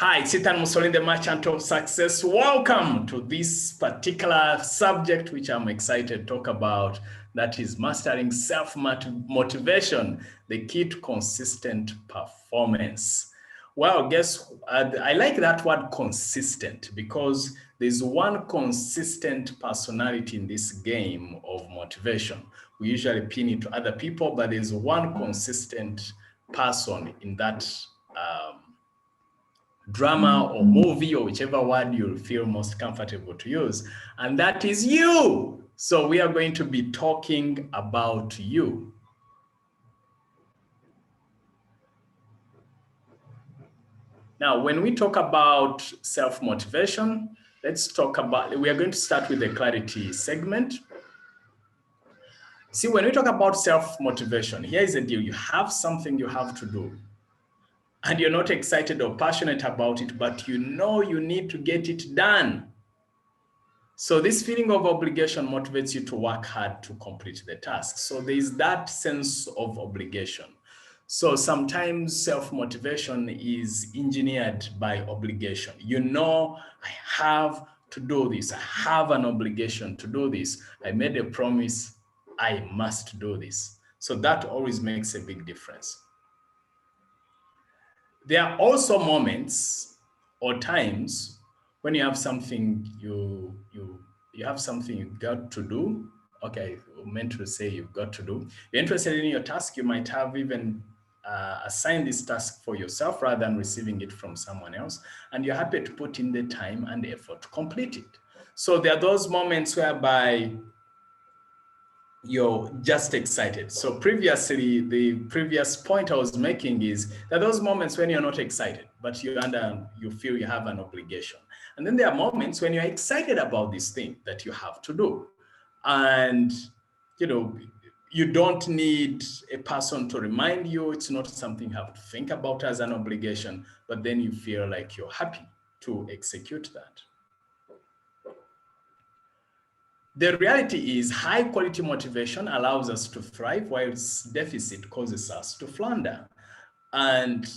Hi, it's Musolini, the Merchant of Success. Welcome to this particular subject, which I'm excited to talk about. That is mastering self-motivation, the key to consistent performance. Well, I like that word consistent because there's one consistent personality in this game of motivation. We usually pin it to other people, but there's one consistent person in that drama or movie or whichever word you'll feel most comfortable to use, and that is you. So we are going to be talking about you. Now, when we talk about self-motivation, we are going to start with the clarity segment. See, when we talk about self-motivation, here is the deal. You have something you have to do, and you're not excited or passionate about it, but you know you need to get it done. So this feeling of obligation motivates you to work hard to complete the task. So there is that sense of obligation. So sometimes self-motivation is engineered by obligation. You know, I have to do this. I have an obligation to do this. I made a promise. I must do this. So that always makes a big difference. There are also moments or times when you have something you have something you've got to do. Okay, I meant to say you've got to do. You're interested in your task. You might have even assigned this task for yourself rather than receiving it from someone else. And you're happy to put in the time and effort to complete it. So there are those moments whereby you're just excited. So previously, the previous point I was making is that those moments when you're not excited, but you feel you have an obligation. And then there are moments when you're excited about this thing that you have to do. And, you don't need a person to remind you. It's not something you have to think about as an obligation, but then you feel like you're happy to execute that. The reality is high quality motivation allows us to thrive, whilst deficit causes us to flounder. And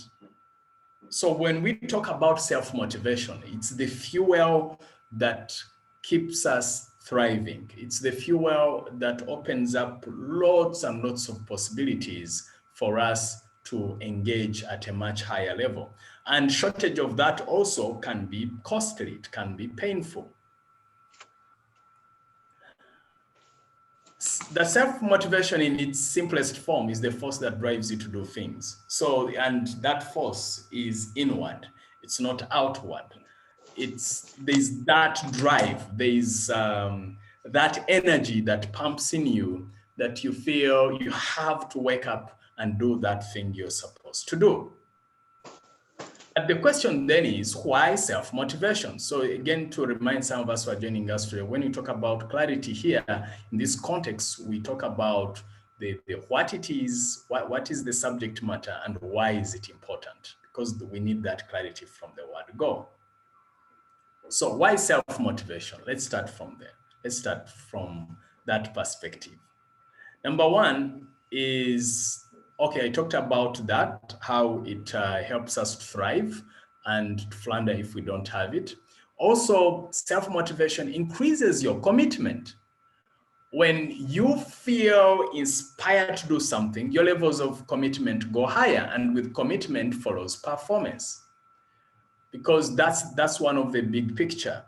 so when we talk about self-motivation, it's the fuel that keeps us thriving. It's the fuel that opens up lots and lots of possibilities for us to engage at a much higher level. And shortage of that also can be costly, it can be painful. The self-motivation in its simplest form is the force that drives you to do things. So, and that force is inward. It's not outward. There's that drive. There's that energy that pumps in you that you feel you have to wake up and do that thing you're supposed to do. But the question then is, why self-motivation? So again, to remind some of us who are joining us today, when we talk about clarity here, in this context, we talk about the what it is, what is the subject matter, and why is it important? Because we need that clarity from the word go. So why self-motivation? Let's start from there. Let's start from that perspective. Number one is, okay, I talked about that, how it helps us thrive and flounder if we don't have it. Also, self-motivation increases your commitment. When you feel inspired to do something, your levels of commitment go higher, and with commitment follows performance. Because that's one of the big picture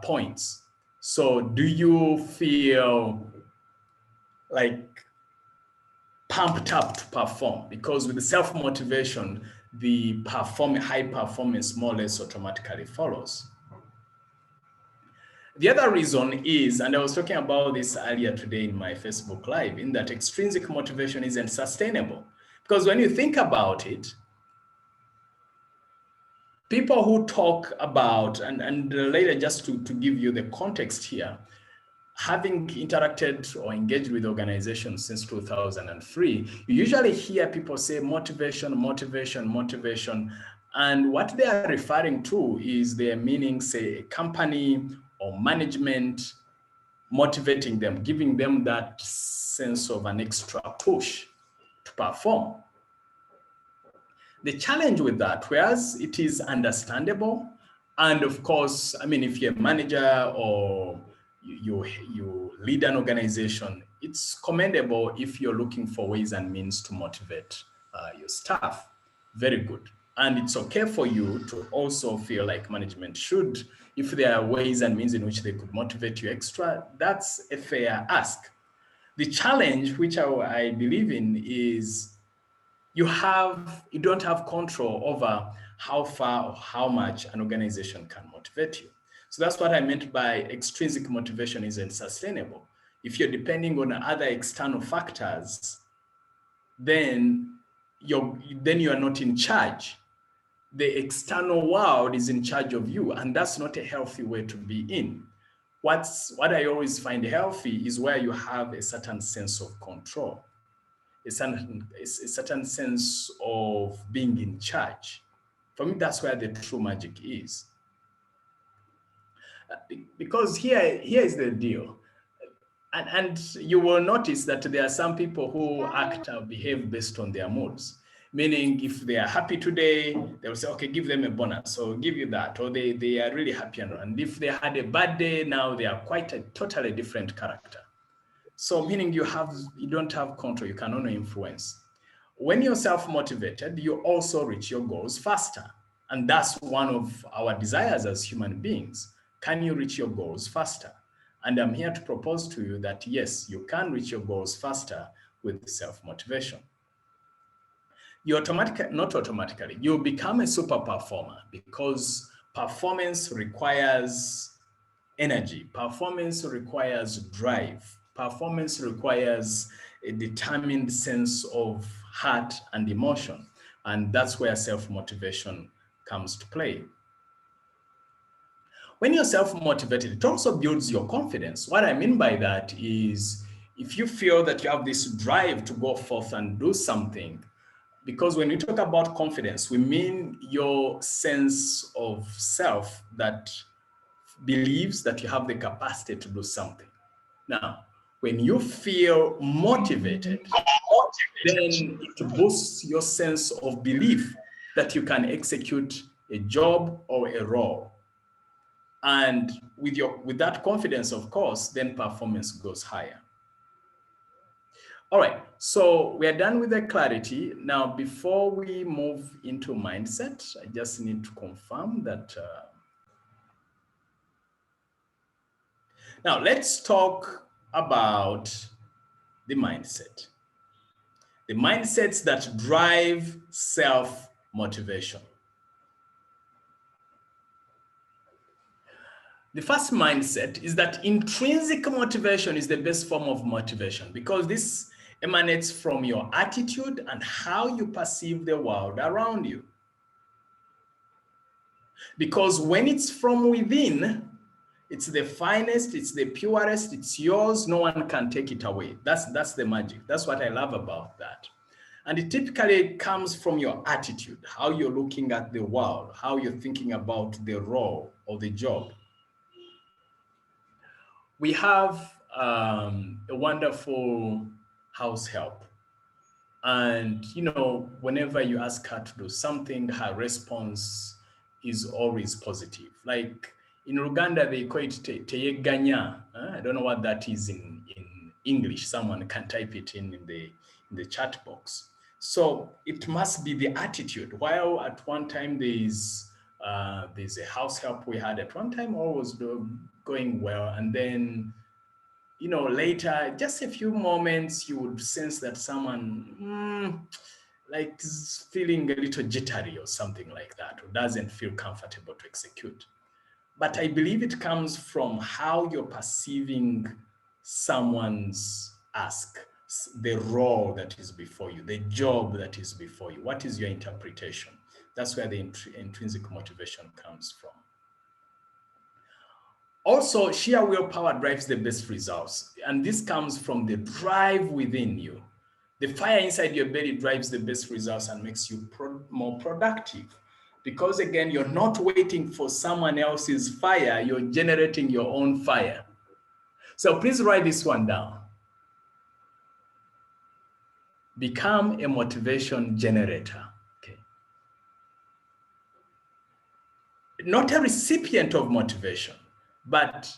points. So do you feel like pumped up to perform? Because with the self-motivation, the high performance more or less automatically follows. The other reason is, and I was talking about this earlier today in my Facebook Live, in that extrinsic motivation isn't sustainable. Because when you think about it, people who talk about, and later just to give you the context here, having interacted or engaged with organizations since 2003, you usually hear people say motivation, motivation, motivation. And what they are referring to is their meaning, say, a company or management motivating them, giving them that sense of an extra push to perform. The challenge with that, whereas it is understandable, and of course, I mean, if you're a manager or you lead an organization, it's commendable if you're looking for ways and means to motivate your staff. Very good. And it's okay for you to also feel like management should, if there are ways and means in which they could motivate you extra, that's a fair ask. The challenge, which I believe in, is you don't have control over how far or how much an organization can motivate you. So that's what I meant by extrinsic motivation isn't sustainable. If you're depending on other external factors, then you are not in charge. The external world is in charge of you, and that's not a healthy way to be in. What I always find healthy is where you have a certain sense of control, a certain sense of being in charge. For me, that's where the true magic is. Because here is the deal. And you will notice that there are some people who act or behave based on their moods. Meaning, if they are happy today, they will say, okay, give them a bonus, or give you that, or they are really happy. And if they had a bad day, now they are quite a totally different character. So meaning you don't have control, you can only influence. When you're self-motivated, you also reach your goals faster. And that's one of our desires as human beings. Can you reach your goals faster? And I'm here to propose to you that yes, you can reach your goals faster with self-motivation. You not automatically, you become a super performer because performance requires energy. Performance requires drive. Performance requires a determined sense of heart and emotion. And that's where self-motivation comes to play. When you're self-motivated, it also builds your confidence. What I mean by that is if you feel that you have this drive to go forth and do something, because when we talk about confidence, we mean your sense of self that believes that you have the capacity to do something. Now, when you feel motivated, then it boosts your sense of belief that you can execute a job or a role. And with that confidence, of course, then performance goes higher. All right, so we are done with the clarity. Now, before we move into mindset, I just need to confirm that. Now, let's talk about the mindset. The mindsets that drive self-motivation. The first mindset is that intrinsic motivation is the best form of motivation because this emanates from your attitude and how you perceive the world around you. Because when it's from within, it's the finest, it's the purest, it's yours, no one can take it away. That's the magic. That's what I love about that. And it typically comes from your attitude, how you're looking at the world, how you're thinking about the role or the job. We have a wonderful house help. And, whenever you ask her to do something, her response is always positive. Like in Uganda, they call it teyeganya. I don't know what that is in English. Someone can type it in the chat box. So it must be the attitude. While at one time there's a house help we had at one time, all was going well. And then, later, just a few moments, you would sense that someone like is feeling a little jittery or something like that, or doesn't feel comfortable to execute. But I believe it comes from how you're perceiving someone's ask, the role that is before you, the job that is before you. What is your interpretation? That's where the intrinsic motivation comes from. Also, sheer willpower drives the best results. And this comes from the drive within you. The fire inside your belly drives the best results and makes you more productive. Because again, you're not waiting for someone else's fire, you're generating your own fire. So please write this one down. Become a motivation generator. Okay. not a recipient of motivation, but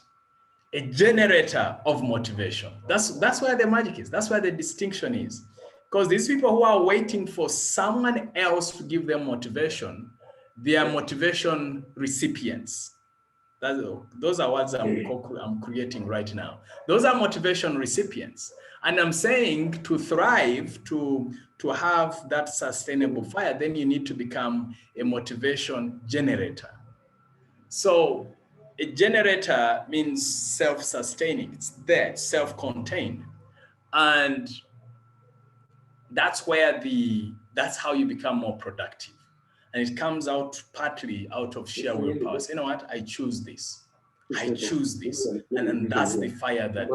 a generator of motivation. That's where the magic is. That's where the distinction is. Because these people who are waiting for someone else to give them motivation, they are motivation recipients. Those are words I'm creating right now. Those are motivation recipients. And I'm saying to thrive, to have that sustainable fire, then you need to become a motivation generator. So a generator means self-sustaining. It's there, self-contained. And that's how you become more productive. And it comes out partly out of sheer willpower. So, you know what? I choose this. I choose this. And that's the fire that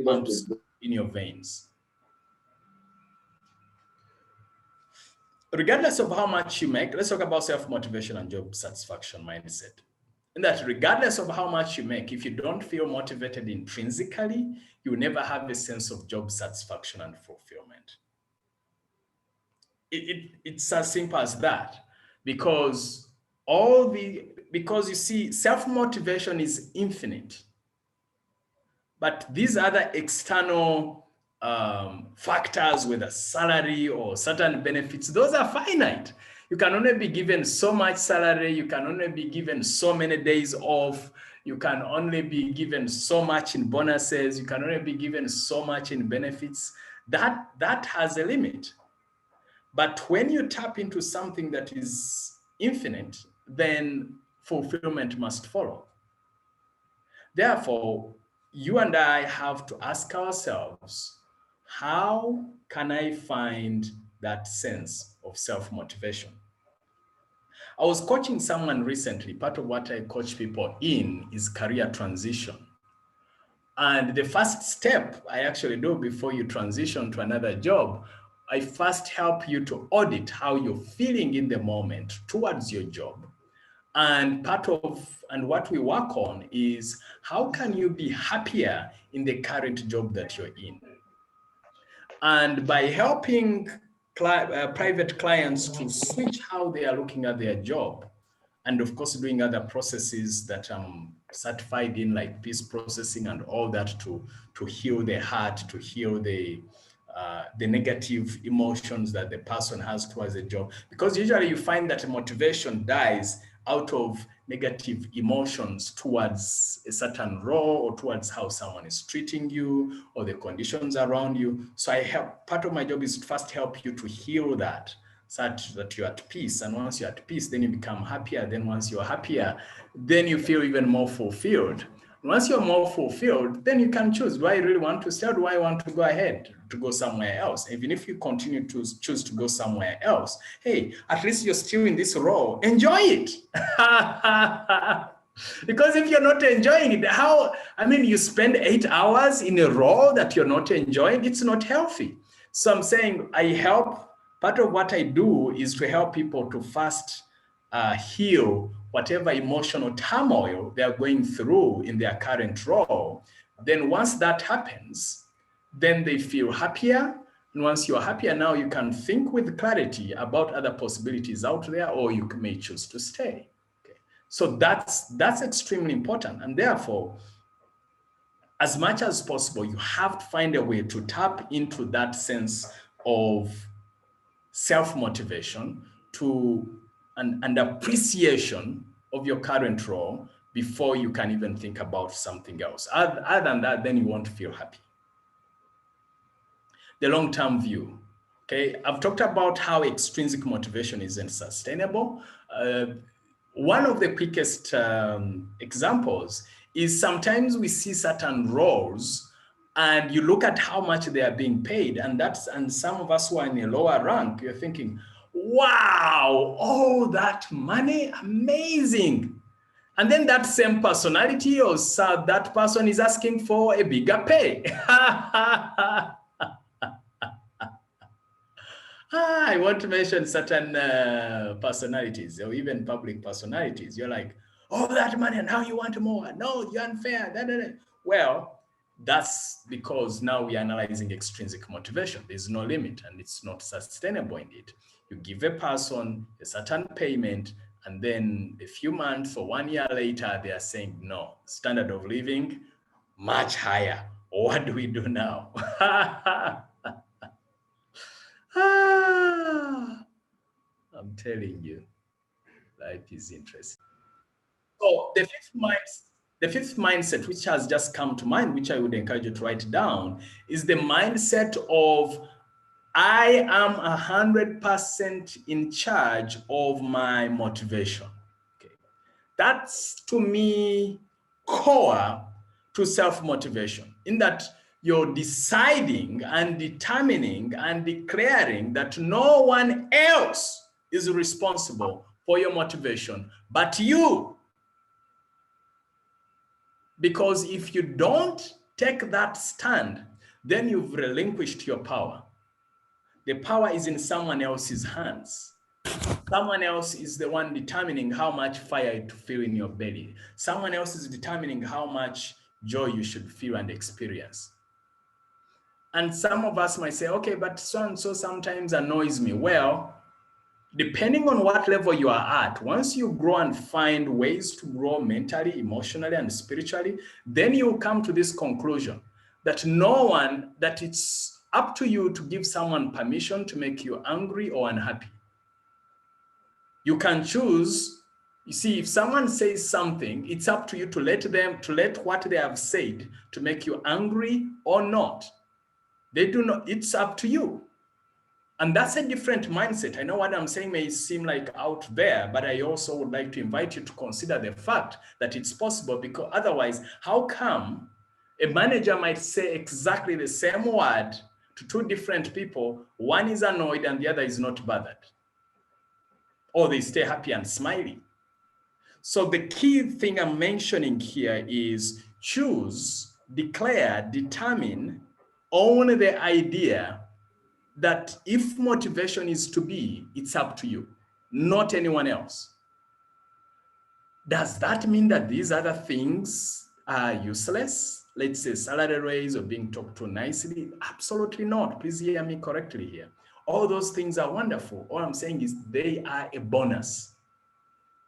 pumps in your veins. Regardless of how much you make, let's talk about self-motivation and job satisfaction mindset. And that regardless of how much you make, if you don't feel motivated intrinsically, you will never have a sense of job satisfaction and fulfillment. It's as simple as that, because you see, self-motivation is infinite, but these other external factors, whether salary or certain benefits, those are finite. You can only be given so much salary, you can only be given so many days off, you can only be given so much in bonuses, you can only be given so much in benefits. That has a limit. But when you tap into something that is infinite, then fulfillment must follow. Therefore, you and I have to ask ourselves, how can I find that sense of self-motivation? I was coaching someone recently. Part of what I coach people in is career transition. And the first step I actually do before you transition to another job, I first help you to audit how you're feeling in the moment towards your job. And what we work on is, how can you be happier in the current job that you're in? And by helping private clients to switch how they are looking at their job, and of course doing other processes that I'm certified in, like peace processing and all that, to heal the heart, to heal the negative emotions that the person has towards the job. Because usually you find that motivation dies out of negative emotions towards a certain role, or towards how someone is treating you, or the conditions around you. So part of my job is to first help you to heal that, such that you're at peace. And once you're at peace, then you become happier. Then once you're happier, then you feel even more fulfilled. Once you're more fulfilled, then you can choose, do I really want to stay, or do I want to go ahead to go somewhere else? Even if you continue to choose to go somewhere else, hey, at least you're still in this role. Enjoy it. Because if you're not enjoying it, you spend 8 hours in a role that you're not enjoying, it's not healthy. So I'm saying part of what I do is to help people to first heal whatever emotional turmoil they're going through in their current role. Then once that happens, then they feel happier. And once you're happier, now you can think with clarity about other possibilities out there, or you may choose to stay. Okay. So that's extremely important. And therefore, as much as possible, you have to find a way to tap into that sense of self-motivation and appreciation of your current role before you can even think about something else. Other than that, then you won't feel happy. The long-term view. Okay, I've talked about how extrinsic motivation isn't sustainable. One of the quickest examples is, sometimes we see certain roles and you look at how much they are being paid, and some of us who are in a lower rank, you're thinking, wow, all that money, amazing. And then that same personality or that person is asking for a bigger pay. I want to mention certain personalities, or even public personalities. You're like, oh, that money, and now you want more. No, you're unfair. Da, da, da. Well, that's because now we're analyzing extrinsic motivation. There's no limit, and it's not sustainable indeed. You give a person a certain payment, And then a few months or 1 year later, they are saying, no, standard of living, much higher. What do we do now? I'm telling you, life is interesting. So the fifth mindset, which has just come to mind, which I would encourage you to write down, is the mindset of I am 100% in charge of my motivation. Okay. That's to me core to self-motivation, in that you're deciding and determining and declaring that no one else is responsible for your motivation but you. Because if you don't take that stand, then you've relinquished your power. The power is in someone else's hands. Someone else is the one determining how much fire to feel in your belly. Someone else is determining how much joy you should feel and experience. And some of us might say, okay, but so-and-so sometimes annoys me. Well, depending on what level you are at, once you grow and find ways to grow mentally, emotionally, and spiritually, then you come to this conclusion that that it's up to you to give someone permission to make you angry or unhappy. You can choose. You see, if someone says something, it's up to you to let what they have said to make you angry or not. They do not, it's up to you. And that's a different mindset. I know what I'm saying may seem like out there, but I also would like to invite you to consider the fact that it's possible, because otherwise, how come a manager might say exactly the same word to two different people? One is annoyed and the other is not bothered, or they stay happy and smiling. So the key thing I'm mentioning here is choose, declare, determine, own the idea that if motivation is to be, it's up to you, not anyone else. Does that mean that these other things are useless? Let's say salary raise or being talked to nicely? Absolutely not. Please hear me correctly here. All those things are wonderful. All I'm saying is they are a bonus.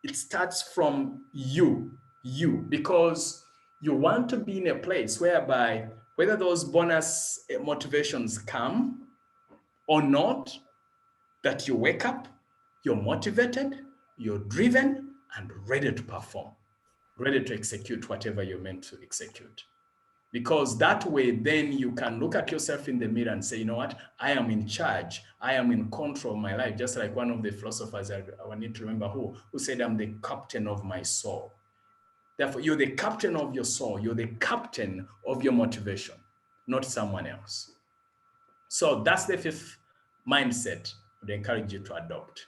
It starts from you, because you want to be in a place whereby whether those bonus motivations come or not, that you wake up, you're motivated, you're driven, and ready to perform, ready to execute whatever you're meant to execute. Because that way, then you can look at yourself in the mirror and say, you know what, I am in charge. I am in control of my life. Just like one of the philosophers, I need to remember who said, I'm the captain of my soul. Therefore, you're the captain of your soul. You're the captain of your motivation, not someone else. So that's the fifth mindset I would encourage you to adopt.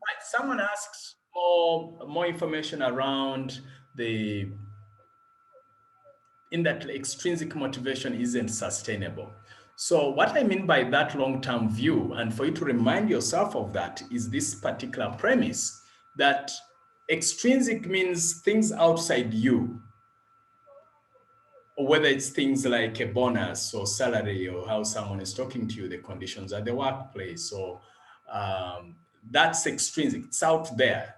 Right. Someone asks more information around in that extrinsic motivation isn't sustainable. So what I mean by that long-term view, and for you to remind yourself of that, is this particular premise that extrinsic means things outside you, or whether it's things like a bonus or salary or how someone is talking to you, the conditions at the workplace, or that's extrinsic, it's out there.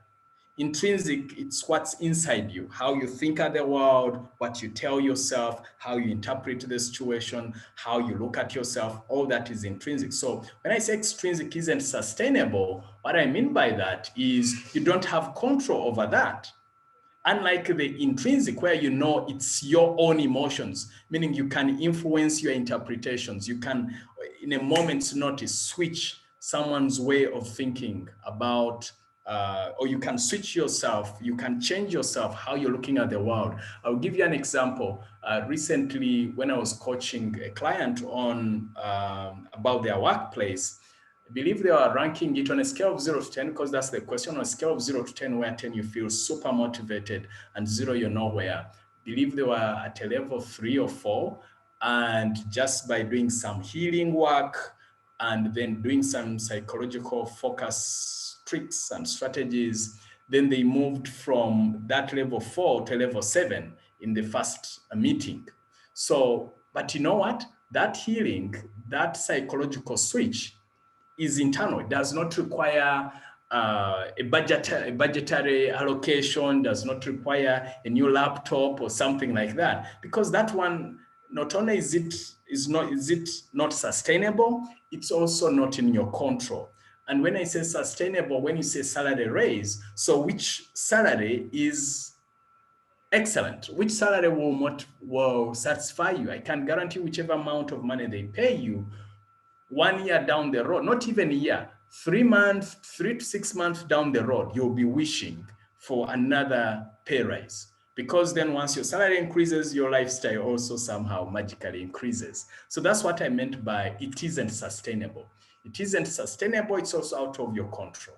Intrinsic, it's what's inside you, how you think of the world, what you tell yourself, how you interpret the situation, how you look at yourself, all that is intrinsic. So when I say extrinsic isn't sustainable, what I mean by that is you don't have control over that. Unlike the intrinsic, where you know it's your own emotions, meaning you can influence your interpretations. You can, in a moment's notice, switch someone's way of thinking about, or you can switch yourself, you can change yourself, how you're looking at the world. I'll give you an example. Recently, when I was coaching a client on about their workplace, I believe they are ranking it on a scale of 0 to 10, because that's the question, on a scale of 0 to 10, where 10 you feel super motivated and 0 you're nowhere. I believe they were at a level 3 or 4, and just by doing some healing work and then doing some psychological focus tricks and strategies, then they moved from that level 4 to level 7 in the first meeting. So, but you know what? That healing, that psychological switch is internal. It does not require a budgetary allocation, does not require a new laptop or something like that, because that one, not only is it not sustainable, it's also not in your control. And when I say sustainable, when you say salary raise, so which salary is excellent, which salary will satisfy you? I can guarantee whichever amount of money they pay you 1 year down the road, not even a year, 3 months, 3 to 6 months down the road, you'll be wishing for another pay rise. Because then once your salary increases, your lifestyle also somehow magically increases. So that's what I meant by it isn't sustainable. It isn't sustainable, it's also out of your control.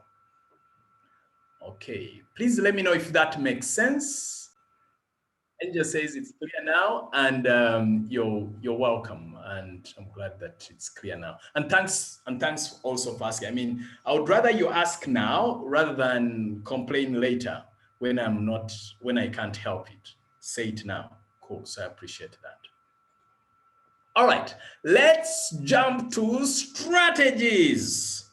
Okay, please let me know if that makes sense. Angel says it's clear now, and you're welcome, and I'm glad that it's clear now. And thanks also for asking. I mean, I would rather you ask now rather than complain later when I can't help it. Say it now. Cool. So I appreciate that. All right, let's jump to strategies.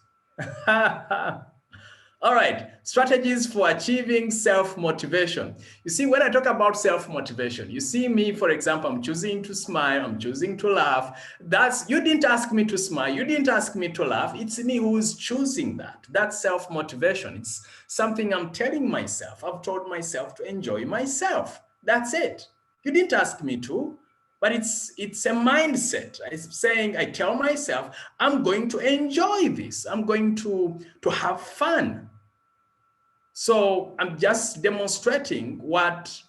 All right, strategies for achieving self-motivation. You see, when I talk about self-motivation, you see me, for example, I'm choosing to smile, I'm choosing to laugh. You didn't ask me to smile, you didn't ask me to laugh. It's me who's choosing that. That's self-motivation. It's something I'm telling myself. I've told myself to enjoy myself. That's it. You didn't ask me to. But it's a mindset. It's saying, I tell myself, I'm going to enjoy this. I'm going to have fun. So I'm just demonstrating what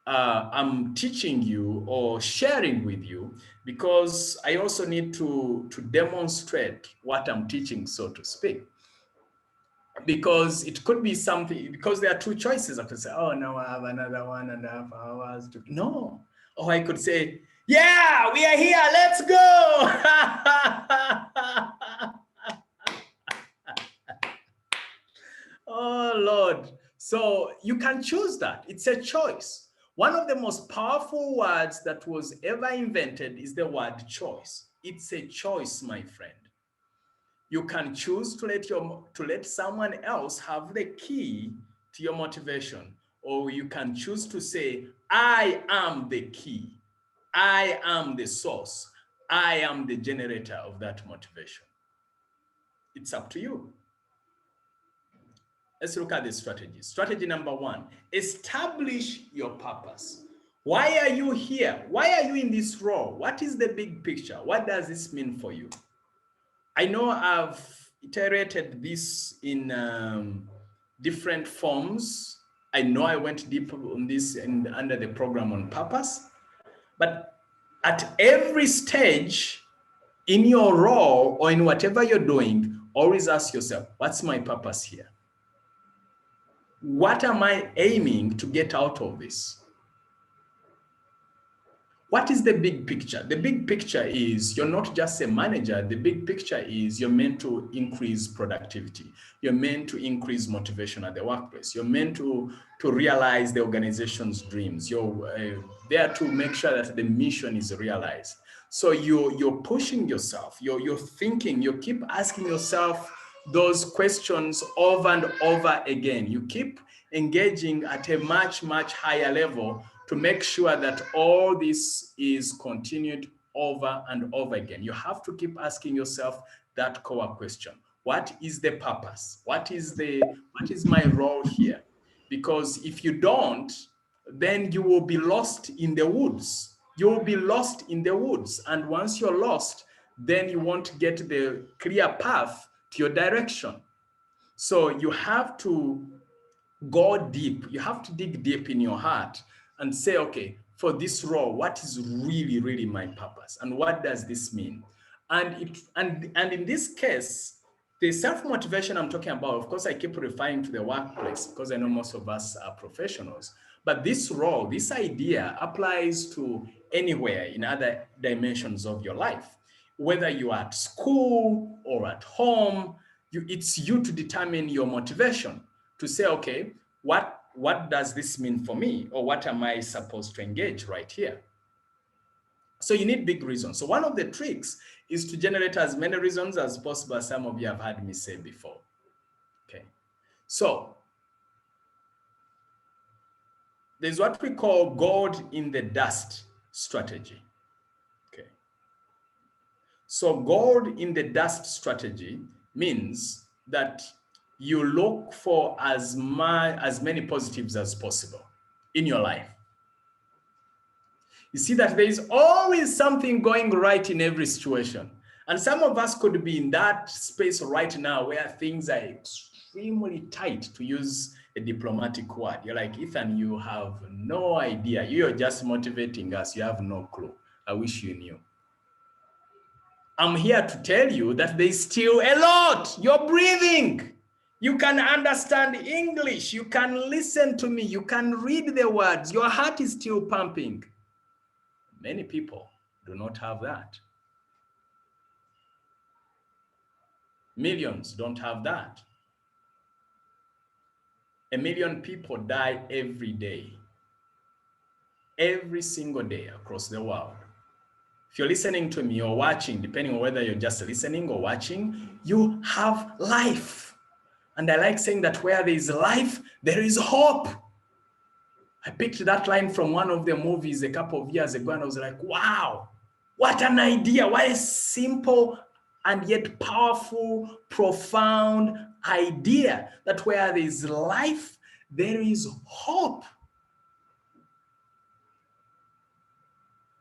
I'm teaching you or sharing with you, because I also need to demonstrate what I'm teaching, so to speak. Because it could be something, because there are two choices. I could say, oh, no, I have another 1.5 hours to, no. Or I could say, yeah, we are here, let's go. Oh, Lord. So you can choose that. It's a choice. One of the most powerful words that was ever invented is the word choice. It's a choice, my friend. You can choose to let someone else have the key to your motivation, or you can choose to say, I am the key. I am the source. I am the generator of that motivation. It's up to you. Let's look at the strategies. Strategy number 1, establish your purpose. Why are you here? Why are you in this role? What is the big picture? What does this mean for you? I know I've iterated this in different forms. I know I went deep on this under the program on purpose, but at every stage in your role or in whatever you're doing, always ask yourself, what's my purpose here? What am I aiming to get out of this? What is the big picture? The big picture is you're not just a manager. The big picture is you're meant to increase productivity. You're meant to increase motivation at the workplace. You're meant to realize the organization's dreams. You're there to make sure that the mission is realized. So you're pushing yourself. You're thinking. You keep asking yourself those questions over and over again. You keep engaging at a much, much higher level to make sure that all this is continued over and over again. You have to keep asking yourself that core question. What is the purpose? What is my role here? Because if you don't, then you will be lost in the woods. You will be lost in the woods. And once you're lost, then you won't get the clear path to your direction. So you have to go deep. You have to dig deep in your heart and say, okay, for this role, what is really, really my purpose? And what does this mean? And in this case, the self-motivation I'm talking about, of course, I keep referring to the workplace because I know most of us are professionals. But this role, this idea applies to anywhere in other dimensions of your life. Whether you are at school or at home, it's you to determine your motivation, to say, okay, what does this mean for me? Or what am I supposed to engage right here? So you need big reasons. So one of the tricks is to generate as many reasons as possible, as some of you have heard me say before. Okay. So there's what we call gold in the dust strategy. Okay. So gold in the dust strategy means that you look for as many positives as possible in your life. You see that there is always something going right in every situation. And some of us could be in that space right now where things are extremely tight, to use a diplomatic word. You're like, Ethan, you have no idea. You're just motivating us. You have no clue. I wish you knew. I'm here to tell you that there's still a lot. You're breathing. You can understand English. You can listen to me. You can read the words. Your heart is still pumping. Many people do not have that. Millions don't have that. 1 million people die every day. Every single day across the world. If you're listening to me or watching, depending on whether you're just listening or watching, you have life. And I like saying that where there is life, there is hope. I picked that line from one of the movies a couple of years ago, and I was like, wow, what an idea. What a simple and yet powerful, profound idea, that where there is life, there is hope.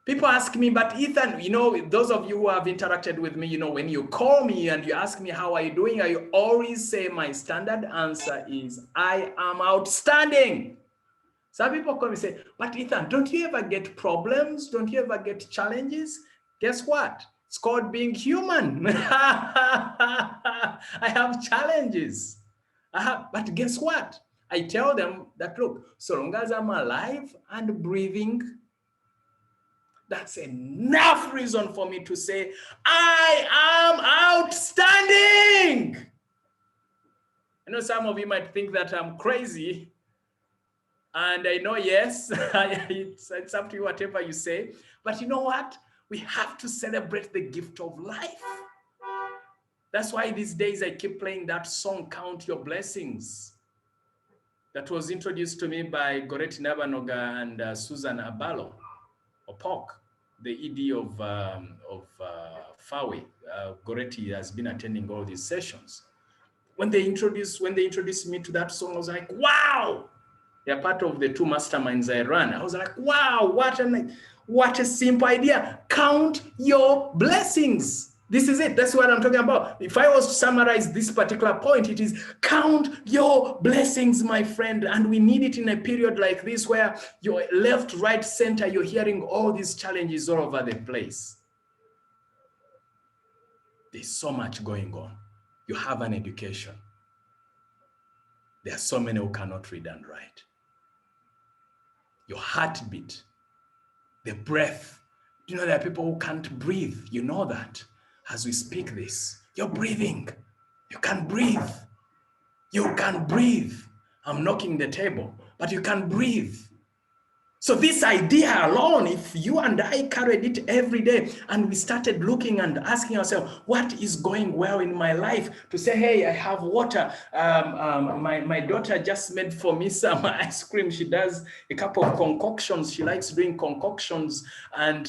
People ask me, but Ethan, those of you who have interacted with me, when you call me and you ask me, how are you doing? I always say my standard answer is, I am outstanding. Some people come and say, but Ethan, don't you ever get problems? Don't you ever get challenges? Guess what? It's called being human. I have challenges. But guess what? I tell them that, look, so long as I'm alive and breathing, that's enough reason for me to say, I am outstanding. I know some of you might think that I'm crazy. And I know, yes, it's up to you, whatever you say. But you know what? We have to celebrate the gift of life. That's why these days I keep playing that song, Count Your Blessings, that was introduced to me by Goretti Nabanoga and Susan Abalo, or POC, the ED of FAWE. Goretti has been attending all these sessions. When they introduced me to that song, I was like, wow! They're part of the 2 masterminds I run. I was like, wow, what a simple idea. Count your blessings. This is it. That's what I'm talking about. If I was to summarize this particular point, it is count your blessings, my friend. And we need it in a period like this where you're left, right, center, you're hearing all these challenges all over the place. There's so much going on. You have an education. There are so many who cannot read and write. Your heartbeat, the breath. You know, there are people who can't breathe. You know that. As we speak this, you're breathing. You can breathe. You can breathe. I'm knocking the table, but you can breathe. So this idea alone, if you and I carried it every day and we started looking and asking ourselves, what is going well in my life? To say, hey, I have water. My daughter just made for me some ice cream. She does a couple of concoctions. She likes doing concoctions. And,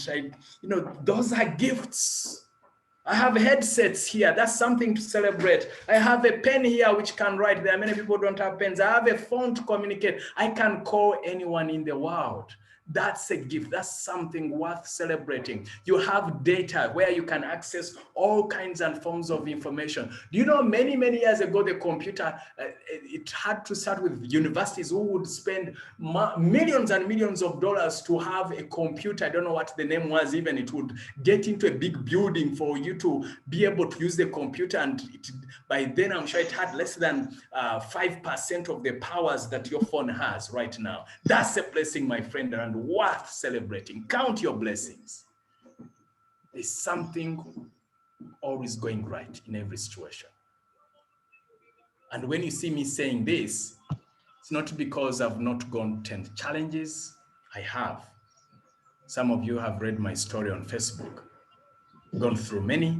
those are gifts. I have headsets here. That's something to celebrate. I have a pen here which can write. There are many people who don't have pens. I have a phone to communicate. I can call anyone in the world. That's a gift. That's something worth celebrating. You have data where you can access all kinds and forms of information. Do you know, many, many years ago, the computer, it had to start with universities who would spend millions and millions of dollars to have a computer. I don't know what the name was even. It would get into a big building for you to be able to use the computer. And by then, I'm sure it had less than 5% of the powers that your phone has right now. That's a blessing, my friend, and worth celebrating. Count your blessings. There's something always going right in every situation. And when you see me saying this, it's not because I've not gone 10 challenges. I have. Some of you have read my story on Facebook. Gone through many.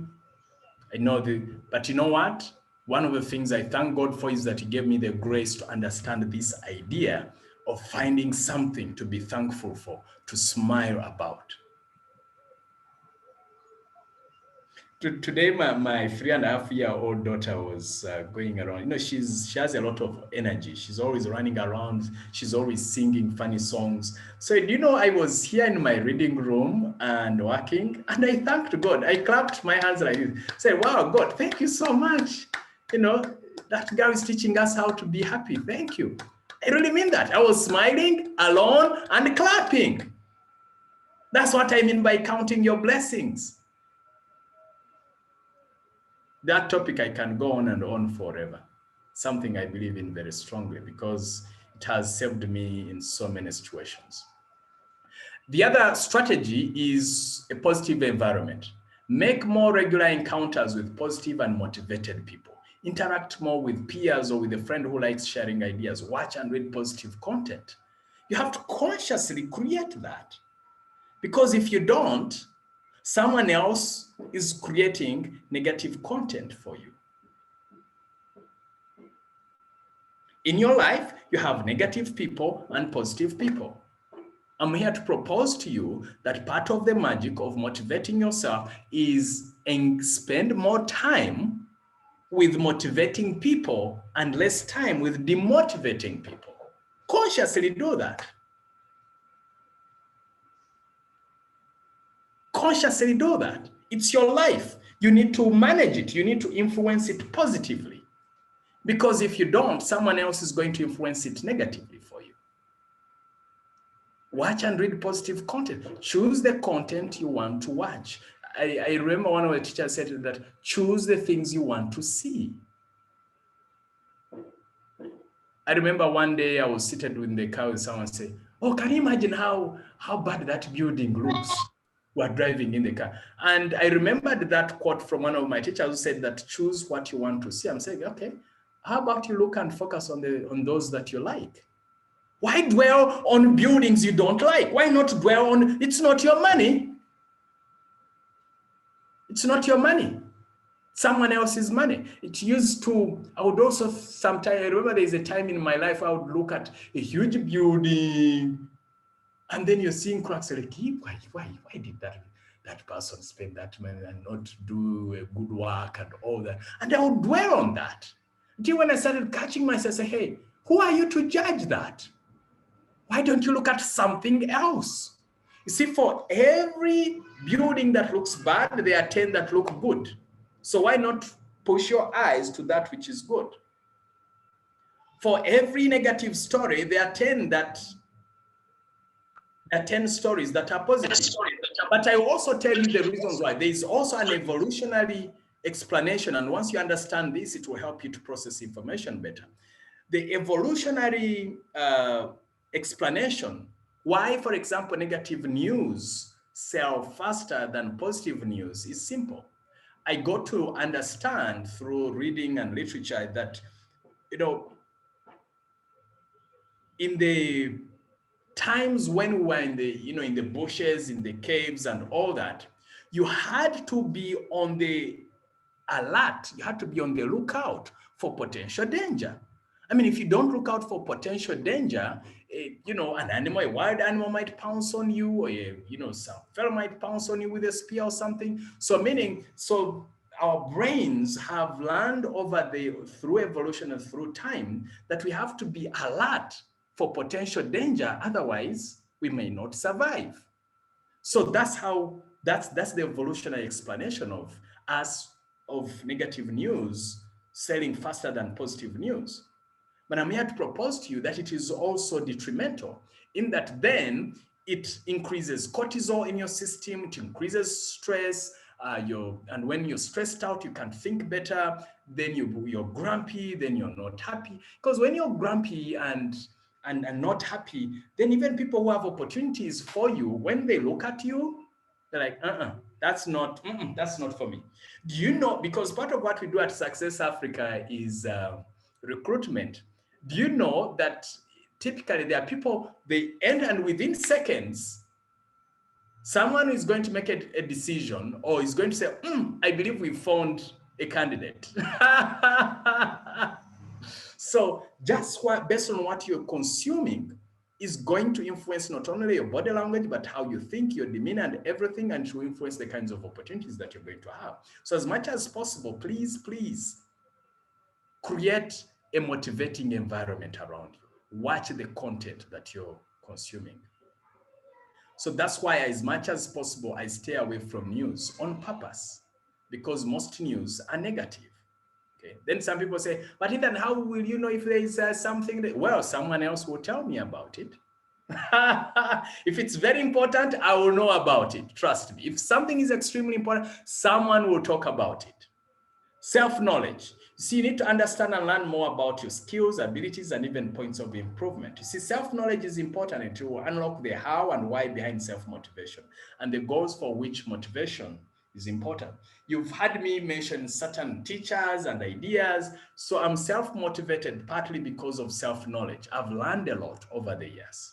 I know but you know what? One of the things I thank God for is that He gave me the grace to understand this idea of finding something to be thankful for, to smile about. Today, my 3.5-year-old daughter was going around. You know, she has a lot of energy. She's always running around. She's always singing funny songs. So, you know, I was here in my reading room and working, and I thanked God. I clapped my hands like this. Said, "Wow, God, thank you so much. You know, that girl is teaching us how to be happy. Thank you." I really mean that. I was smiling, alone, and clapping. That's what I mean by counting your blessings. That topic I can go on and on forever. Something I believe in very strongly because it has saved me in so many situations. The other strategy is a positive environment. Make more regular encounters with positive and motivated people. Interact more with peers or with a friend who likes sharing ideas. Watch and read positive content. You have to consciously create that. Because if you don't, someone else is creating negative content for you. In your life, you have negative people and positive people. I'm here to propose to you that part of the magic of motivating yourself is spend more time with motivating people and less time with demotivating people. Consciously do that. Consciously do that. It's your life. You need to manage it. You need to influence it positively. Because if you don't, someone else is going to influence it negatively for you. Watch and read positive content. Choose the content you want to watch. I remember one of the teachers said that choose the things you want to see. I remember one day I was seated in the car with someone saying, "Oh, can you imagine how bad that building looks?" We're driving in the car. And I remembered that quote from one of my teachers who said that choose what you want to see. I'm saying, okay, how about you look and focus on those that you like? Why dwell on buildings you don't like? Why not dwell on, it's not your money. It's not your money. Someone else's money. It used to, I would also sometimes, I remember there's a time in my life I would look at a huge building and then you're seeing cracks like, why did that person spend that money and not do a good work and all that? And I would dwell on that. Until when I started catching myself, say, hey, who are you to judge that? Why don't you look at something else? You see, for every building that looks bad, there are 10 that look good. So why not push your eyes to that which is good? For every negative story, there are 10 stories that are positive. But I will also tell you the reasons why. There is also an evolutionary explanation. And once you understand this, it will help you to process information better. The evolutionary explanation why, for example, negative news sell faster than positive news is simple. I got to understand through reading and literature that, you know, in the times when we were in the bushes, in the caves and all that, you had to be on the alert. You had to be on the lookout for potential danger. I mean, if you don't look out for potential danger, an wild animal might pounce on you, or some fellow might pounce on you with a spear or something. So our brains have learned through evolution and through time that we have to be alert for potential danger. Otherwise, we may not survive. So that's the evolutionary explanation of negative news selling faster than positive news. But I'm here to propose to you that it is also detrimental in that then it increases cortisol in your system, it increases stress, and when you're stressed out, you can think better, then you're grumpy, then you're not happy. Because when you're grumpy and not happy, then even people who have opportunities for you, when they look at you, they're like, that's not for me. Do you know, because part of what we do at Success Africa is recruitment. Do you know that typically there are people, they end and within seconds, someone is going to make a decision or is going to say, I believe we found a candidate. So just based on what you're consuming is going to influence not only your body language, but how you think, your demeanor and everything, and to influence the kinds of opportunities that you're going to have. So as much as possible, please, please create a motivating environment around you. Watch the content that you're consuming. So that's why, as much as possible, I stay away from news on purpose, because most news are negative. Okay. Then some people say, but Ethan, how will you know if there is something that, well, someone else will tell me about it. If it's very important, I will know about it. Trust me. If something is extremely important, someone will talk about it. Self-knowledge. See, you need to understand and learn more about your skills, abilities, and even points of improvement. You see, self-knowledge is important to unlock the how and why behind self-motivation and the goals for which motivation is important. You've heard me mention certain teachers and ideas. So I'm self-motivated partly because of self-knowledge. I've learned a lot over the years.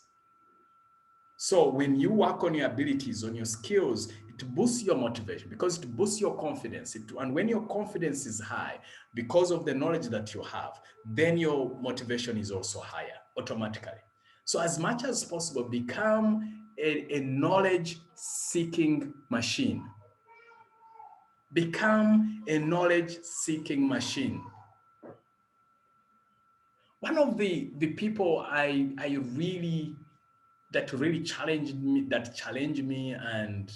So when you work on your abilities, on your skills, it boosts your motivation because it boosts your confidence. And when your confidence is high, because of the knowledge that you have, then your motivation is also higher automatically. So as much as possible, become a knowledge-seeking machine. Become a knowledge-seeking machine. One of the people I really challenged me and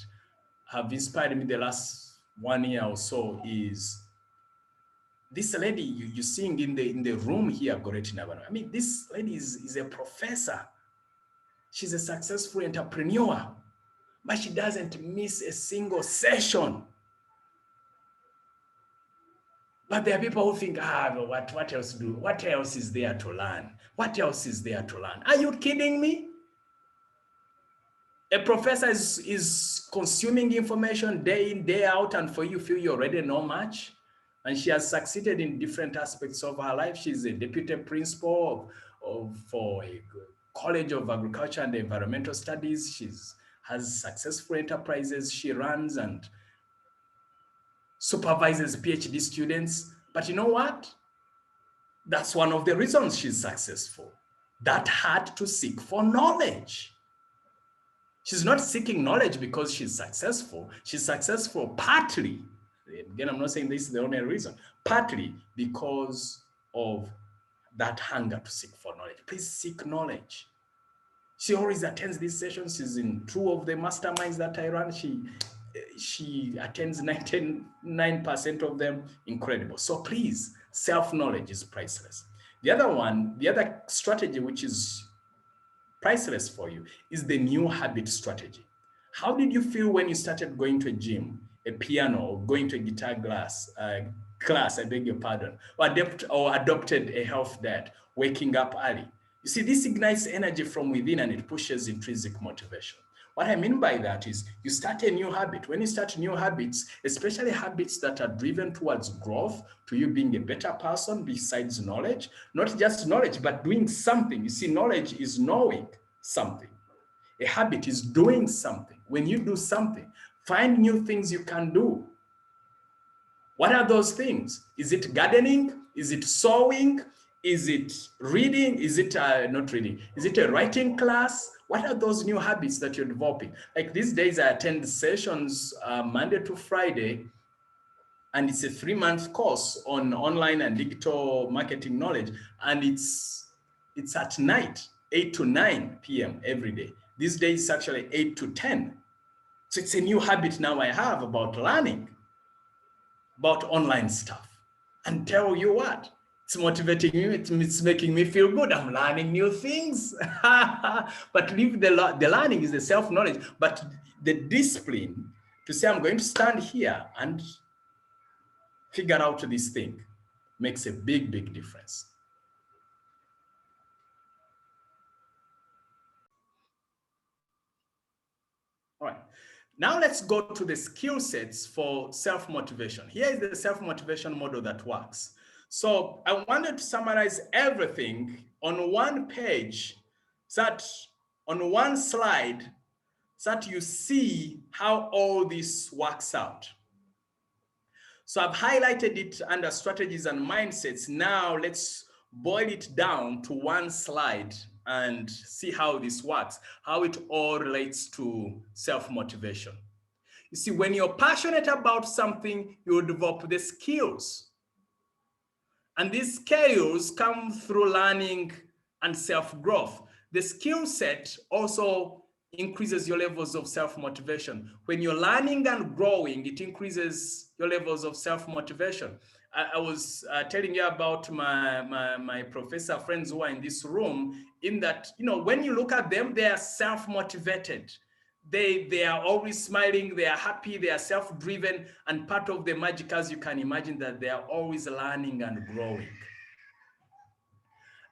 have inspired me the last 1 year or so is this lady you seeing in the room here, Goreti Nabano. I mean, this lady is a professor. She's a successful entrepreneur, but she doesn't miss a single session. But there are people who think, what else is there to learn? What else is there to learn? Are you kidding me? A professor is consuming information day in, day out, and for you feel you already know much. And she has succeeded in different aspects of her life. She's a deputy principal for a College of Agriculture and Environmental Studies. She has successful enterprises she runs and supervises PhD students. But you know what? That's one of the reasons she's successful. That heart to seek for knowledge. She's not seeking knowledge because she's successful. She's successful partly, again, I'm not saying this is the only reason, partly because of that hunger to seek for knowledge. Please seek knowledge. She always attends these sessions. She's in 2 of the masterminds that I run. She attends 99% of them. Incredible. So please, self-knowledge is priceless. The other strategy, which is priceless for you, is the new habit strategy. How did you feel when you started going to a gym, a piano, or going to a guitar class, I beg your pardon, or adopted a health diet, waking up early? You see, this ignites energy from within and it pushes intrinsic motivation. What I mean by that is you start a new habit. When you start new habits, especially habits that are driven towards growth, to you being a better person besides knowledge, not just knowledge, but doing something. You see, knowledge is knowing something. A habit is doing something. When you do something, find new things you can do. What are those things? Is it gardening? Is it sewing? Is it reading? Is it not reading? Is it a writing class? What are those new habits that you're developing? Like these days, I attend sessions Monday to Friday, and it's a 3-month course on online and digital marketing knowledge. And it's at night, 8 to 9 p.m. every day. These days, it's actually 8 to 10. So it's a new habit now I have about learning about online stuff. And tell you what, it's motivating me, it's making me feel good. I'm learning new things. But leave the learning is the self-knowledge, but the discipline to say I'm going to stand here and figure out this thing makes a big, big difference. All right. Now let's go to the skill sets for self-motivation. Here is the self-motivation model that works. So I wanted to summarize everything on one page, on one slide, so that you see how all this works out. So I've highlighted it under strategies and mindsets. Now let's boil it down to one slide and see how this works, how it all relates to self-motivation. You see, when you're passionate about something, you develop the skills. And these skills come through learning and self-growth. The skill set also increases your levels of self-motivation. When you're learning and growing, it increases your levels of self-motivation. I was telling you about my professor friends who are in this room, in that, when you look at them, they are self-motivated. They are always smiling, they are happy, they are self-driven, and part of the magic, as you can imagine, that they are always learning and growing.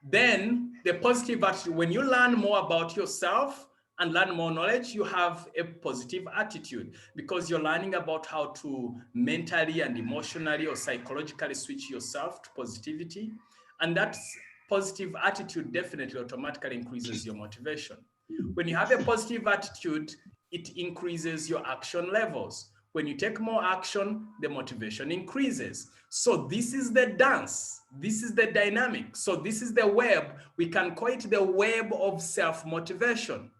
Then the positive attitude, when you learn more about yourself and learn more knowledge, you have a positive attitude because you're learning about how to mentally and emotionally or psychologically switch yourself to positivity. And that positive attitude definitely automatically increases your motivation. When you have a positive attitude, it increases your action levels. When you take more action, the motivation increases. So this is the dance. This is the dynamic. So this is the web. We can call it the web of self-motivation.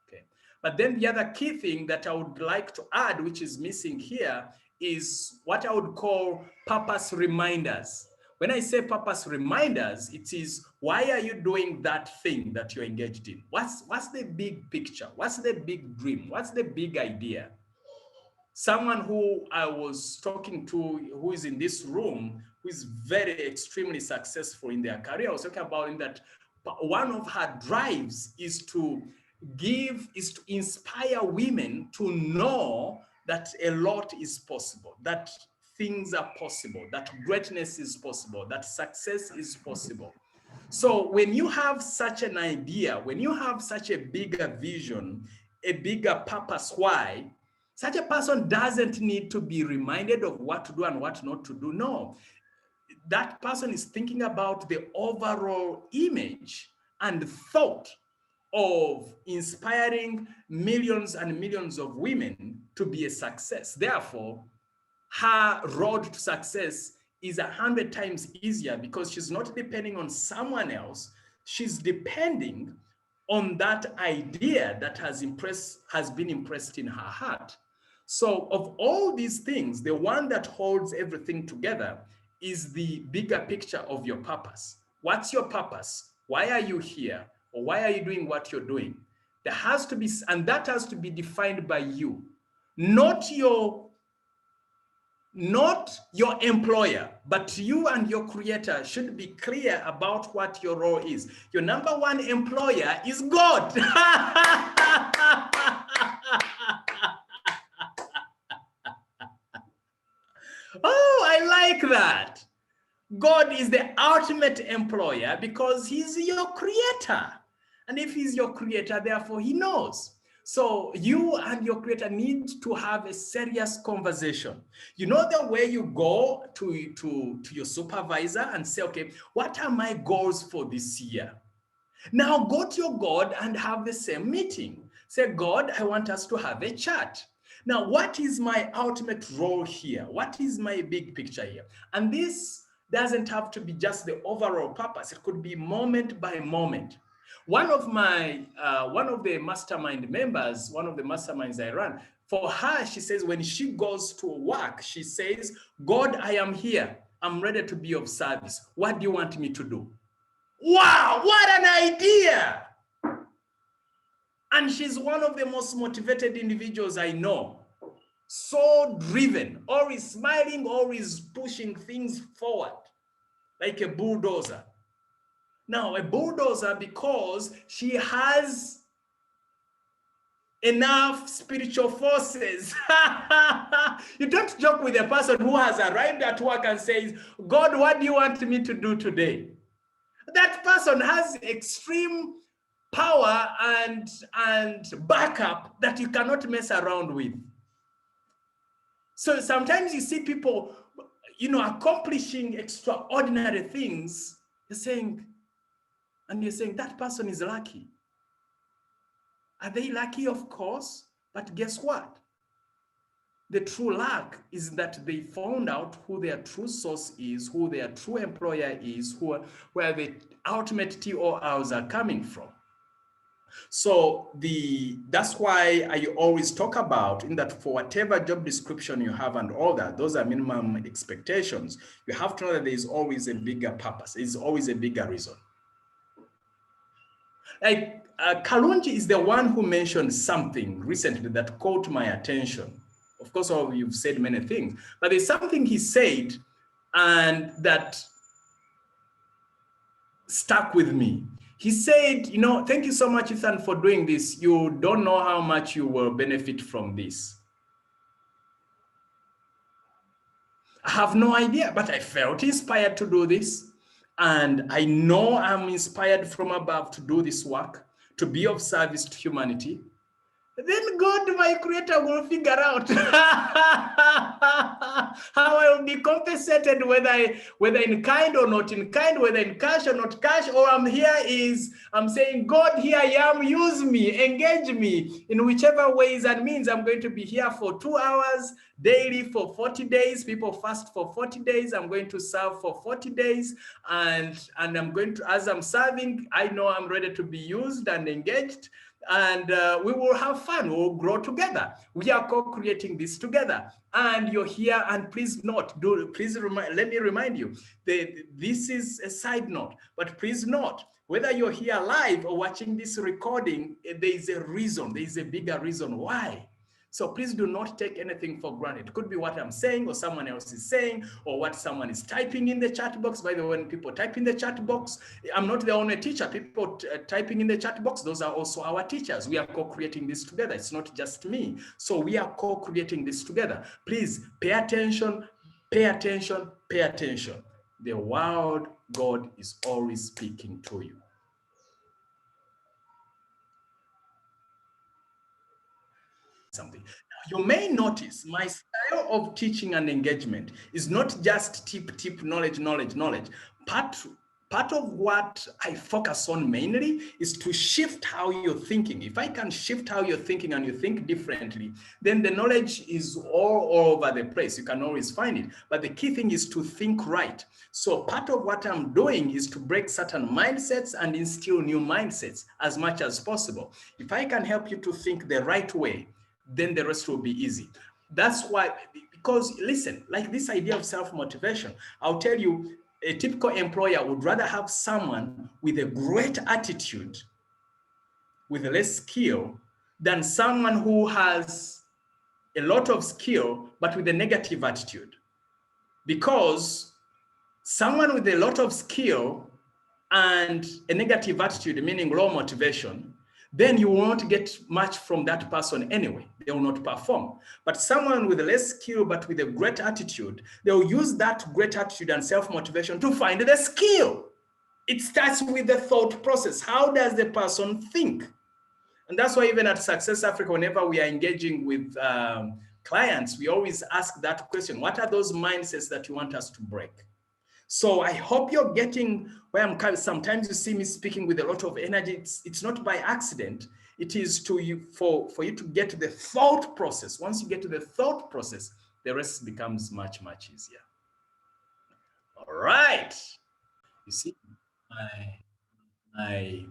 Okay. But then the other key thing that I would like to add, which is missing here, is what I would call purpose reminders. When I say purpose reminders, it is, why are you doing that thing that you're engaged in? What's the big picture? What's the big dream? What's the big idea? Someone who I was talking to, who is in this room, who is very extremely successful in their career, I was talking about in that one of her drives is to inspire women to know that a lot is possible, that things are possible, that greatness is possible, that success is possible. So when you have such an idea, when you have such a bigger vision, a bigger purpose why, such a person doesn't need to be reminded of what to do and what not to do. No, that person is thinking about the overall image and thought of inspiring millions and millions of women to be a success. Therefore, her road to success is 100 times easier because she's not depending on someone else. She's depending on that idea that has been impressed in her heart. So of all these things, the one that holds everything together is the bigger picture of your purpose. What's your purpose? Why are you here? Or why are you doing what you're doing? There has to be, and that has to be defined by you, not your employer, but you and your creator should be clear about what your role is. Your number one employer is God. Oh, I like that. God is the ultimate employer because he's your creator. And if he's your creator, therefore he knows. So you and your creator need to have a serious conversation. You know, the way you go to your supervisor and say, okay, what are my goals for this year? Now go to your God and have the same meeting. Say, God, I want us to have a chat. Now, what is my ultimate role here? What is my big picture here? And this doesn't have to be just the overall purpose. It could be moment by moment. One of the mastermind members, one of the masterminds I run, for her, she says when she goes to work, she says, God, I am here. I'm ready to be of service. What do you want me to do? Wow, what an idea! And she's one of the most motivated individuals I know. So driven, always smiling, always pushing things forward, like a bulldozer. Now, a bulldozer because she has enough spiritual forces. You don't joke with a person who has arrived at work and says, God, what do you want me to do today? That person has extreme power and backup that you cannot mess around with. So sometimes you see people, accomplishing extraordinary things. You're saying that person is lucky. Are they lucky? Of course. But guess what? The true lack is that they found out who their true source is, who their true employer is, where the ultimate TORs are coming from. So that's why I always talk about in that for whatever job description you have and all that, those are minimum expectations. You have to know that there is always a bigger purpose. There's always a bigger reason. Like Kalunji is the one who mentioned something recently that caught my attention. Of course, you've said many things, but there's something he said and that stuck with me. He said, thank you so much, Ethan, for doing this. You don't know how much you will benefit from this. I have no idea, but I felt inspired to do this. And I know I'm inspired from above to do this work, to be of service to humanity. Then God, my creator, will figure out how I will be compensated, whether in kind or not in kind, whether in cash or not cash. All I'm saying, God, here I am, use me, engage me in whichever ways and means. I'm going to be here for 2 hours daily for 40 days. People fast for 40 days. I'm going to serve for 40 days. And I'm going to, as I'm serving, I know I'm ready to be used and engaged. And we will have fun. We will grow together. We are co-creating this together. And you're here. And please note, let me remind you that this is a side note. But please note, whether you're here live or watching this recording, there is a reason. There is a bigger reason why. So please do not take anything for granted. It could be what I'm saying or someone else is saying or what someone is typing in the chat box. By the way, when people type in the chat box, I'm not the only teacher. People typing in the chat box, those are also our teachers. We are co-creating this together. It's not just me. So we are co-creating this together. Please pay attention, pay attention, pay attention. The word God is always speaking to you. Something. Now, you may notice my style of teaching and engagement is not just tip, knowledge. Part of what I focus on mainly is to shift how you're thinking. If I can shift how you're thinking and you think differently, then the knowledge is all over the place. You can always find it. But the key thing is to think right. So part of what I'm doing is to break certain mindsets and instill new mindsets as much as possible. If I can help you to think the right way, then the rest will be easy. That's why, because listen, like this idea of self-motivation, I'll tell you, a typical employer would rather have someone with a great attitude, with less skill, than someone who has a lot of skill, but with a negative attitude. Because someone with a lot of skill and a negative attitude, meaning low motivation, then you won't get much from that person anyway. They will not perform. But someone with less skill, but with a great attitude, they'll use that great attitude and self-motivation to find the skill. It starts with the thought process. How does the person think? And that's why even at Success Africa, whenever we are engaging with clients, we always ask that question. What are those mindsets that you want us to break? So I hope you're getting where I'm coming. Sometimes you see me speaking with a lot of energy. It's not by accident. It is for you to get to the thought process. Once you get to the thought process, the rest becomes much, much easier. All right. You see, my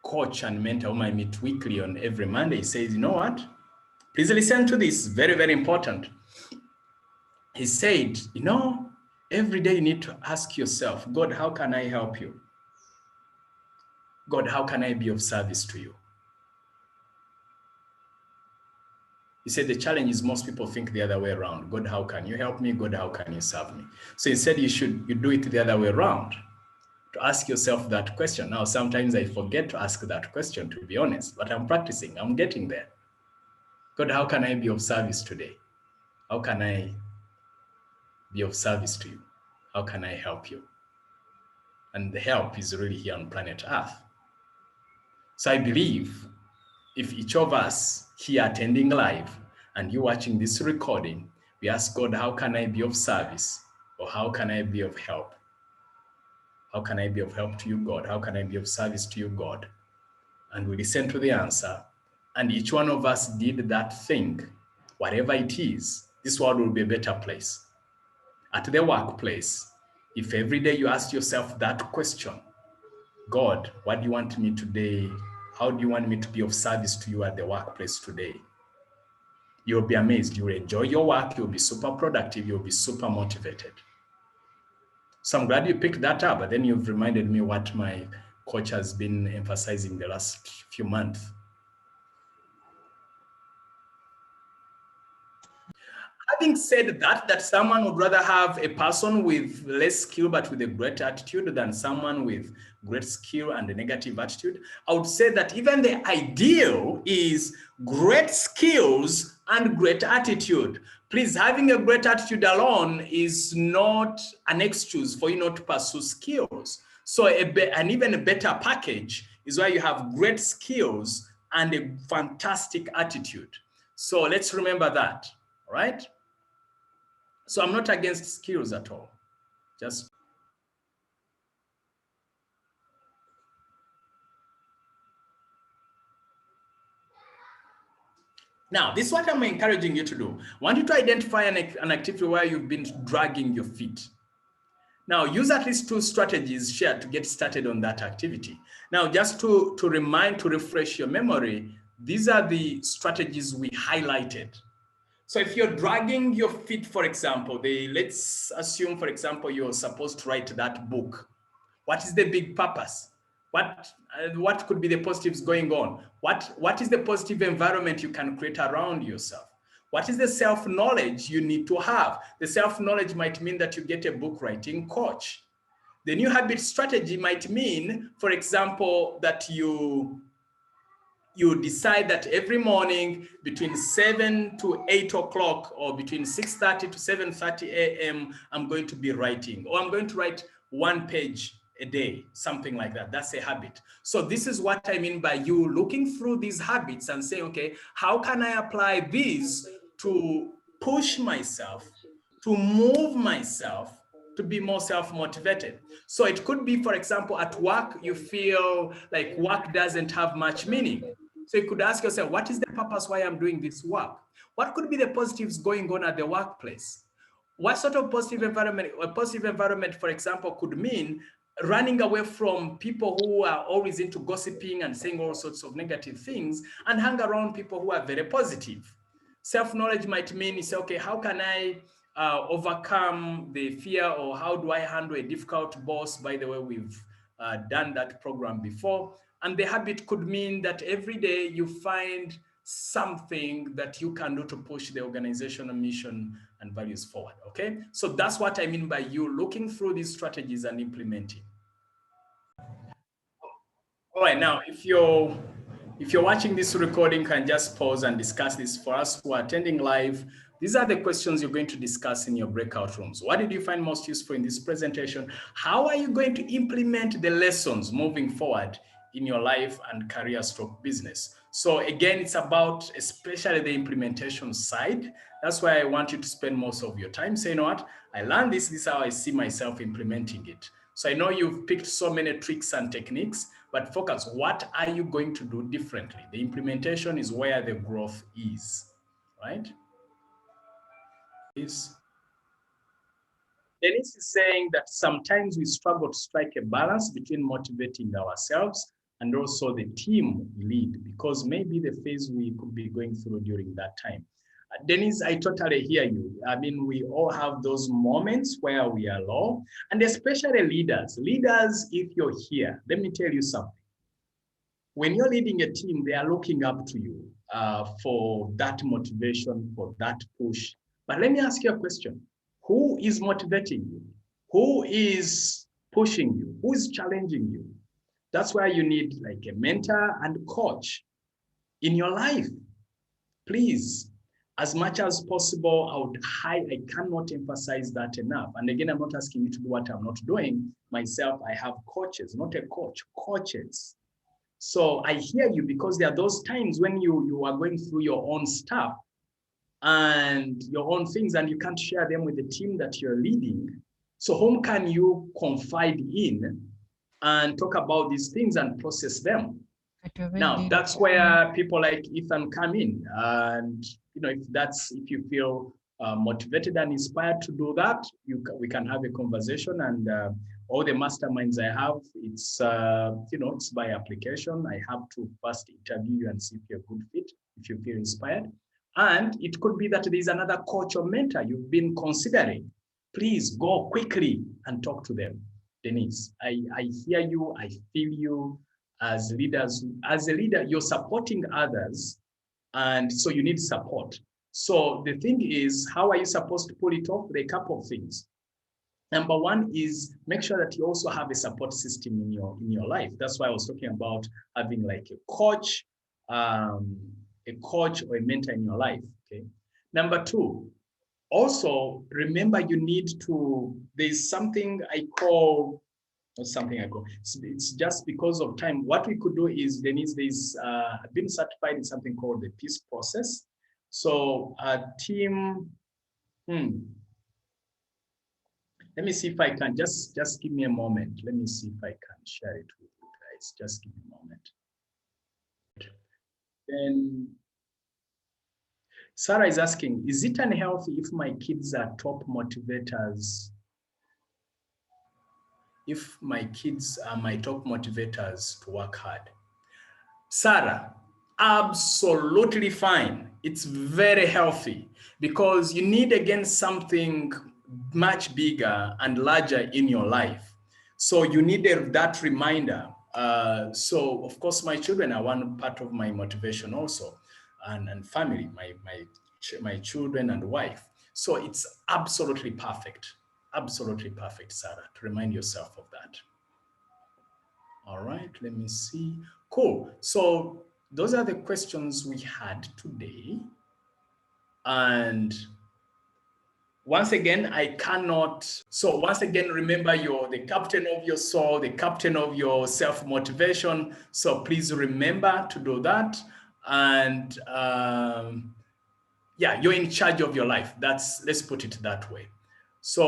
coach and mentor whom I meet weekly on every Monday says, you know what? Please listen to this. Very, very important. He said, every day you need to ask yourself, God, how can I help you? God, how can I be of service to you? He said the challenge is most people think the other way around. God, how can you help me? God, how can you serve me? So he said you do it the other way around, to ask yourself that question. Now, sometimes I forget to ask that question, to be honest, but I'm practicing. I'm getting there. God, how can I be of service today? How can I be of service to you? How can I help you? And the help is really here on planet Earth. So I believe if each of us here attending live and you watching this recording, we ask God, how can I be of service? Or how can I be of help? How can I be of help to you, God? How can I be of service to you, God? And we listen to the answer. And each one of us did that thing. whatever it is, this world will be a better place. At the workplace, if every day you ask yourself that question, God, what do you want me today? How do you want me to be of service to you at the workplace today? You'll be amazed. You'll enjoy your work. You'll be super productive. You'll be super motivated. So I'm glad you picked that up, but then you've reminded me what my coach has been emphasizing the last few months. Having said that someone would rather have a person with less skill but with a great attitude than someone with great skill and a negative attitude, I would say that even the ideal is great skills and great attitude. Please, having a great attitude alone is not an excuse for you not to pursue skills. So an even a better package is where you have great skills and a fantastic attitude. So let's remember that, all right? So I'm not against skills at all. Just now, this is what I'm encouraging you to do. I want you to identify an activity where you've been dragging your feet. Now, use at least 2 strategies shared to get started on that activity. Now, just to refresh your memory, these are the strategies we highlighted. So if you're dragging your feet, for example, let's assume, for example, you're supposed to write that book. What is the big purpose? What could be the positives going on? What is the positive environment you can create around yourself? What is the self-knowledge you need to have? The self-knowledge might mean that you get a book writing coach. The new habit strategy might mean, for example, that you decide that every morning between 7 to 8 o'clock or between 6:30 to 7:30 a.m., I'm going to be writing, or I'm going to write 1 page a day, something like that. That's a habit. So this is what I mean by you looking through these habits and saying, okay, how can I apply these to push myself, to move myself, to be more self-motivated? So it could be, for example, at work, you feel like work doesn't have much meaning. So you could ask yourself, what is the purpose why I'm doing this work? What could be the positives going on at the workplace? What sort of positive environment? A positive environment, for example, could mean running away from people who are always into gossiping and saying all sorts of negative things and hang around people who are very positive. Self-knowledge might mean you say, okay, how can I overcome the fear, or how do I handle a difficult boss? By the way, we've done that program before. And the habit could mean that every day you find something that you can do to push the organizational mission and values forward, okay? So that's what I mean by you looking through these strategies and implementing. All right, now, if you're watching this recording, can just pause and discuss this. For us who are attending live, these are the questions you're going to discuss in your breakout rooms. What did you find most useful in this presentation? How are you going to implement the lessons moving forward in your life and career stroke business? So again, it's about especially the implementation side. That's why I want you to spend most of your time saying, you know what, I learned this is how I see myself implementing it. So I know you've picked so many tricks and techniques, but focus, what are you going to do differently? The implementation is where the growth is, right? Dennis is saying that sometimes we struggle to strike a balance between motivating ourselves and also the team we lead, because maybe the phase we could be going through during that time. Dennis, I totally hear you. I mean, we all have those moments where we are low, and especially leaders. Leaders, if you're here, let me tell you something. When you're leading a team, they are looking up to you for that motivation, for that push. But let me ask you a question. Who is motivating you? Who is pushing you? Who is challenging you? That's why you need like a mentor and coach in your life. Please, as much as possible, I cannot emphasize that enough. And again, I'm not asking you to do what I'm not doing. Myself, I have coaches, not a coach, coaches. So I hear you, because there are those times when you are going through your own stuff and your own things, and you can't share them with the team that you're leading. So whom can you confide in and talk about these things and process them? Now, that's where people like Ethan come in. And, if you feel motivated and inspired to do that, we can have a conversation. And all the masterminds I have, it's by application. I have to first interview you and see if you're a good fit, if you feel inspired. And it could be that there's another coach or mentor you've been considering. Please go quickly and talk to them. Denise, I hear you, I feel you. As leaders, as a leader, you're supporting others, and so you need support. So the thing is, how are you supposed to pull it off? There are a couple of things. Number one is make sure that you also have a support system in your life. That's why I was talking about having like a coach or a mentor in your life. Okay. Number two, also remember you need to. There's something I call. It's just because of time. What we could do is there's been certified in something called the peace process. So a team, let me see if I can just give me a moment. Let me see if I can share it with you guys. Just give me a moment. Then Sarah is asking, is it unhealthy if my kids are top motivators? If my kids are my top motivators to work hard? Sarah, absolutely fine. It's very healthy because you need, again, something much bigger and larger in your life. So you need that reminder. So of course, my children are one part of my motivation also, and family, my children and wife. So it's absolutely perfect, Sarah, to remind yourself of that. All right, let me see. Cool. So those are the questions we had today. And once again, remember, you're the captain of your soul, the captain of your self-motivation. So please remember to do that. And yeah, you're in charge of your life. Let's put it that way.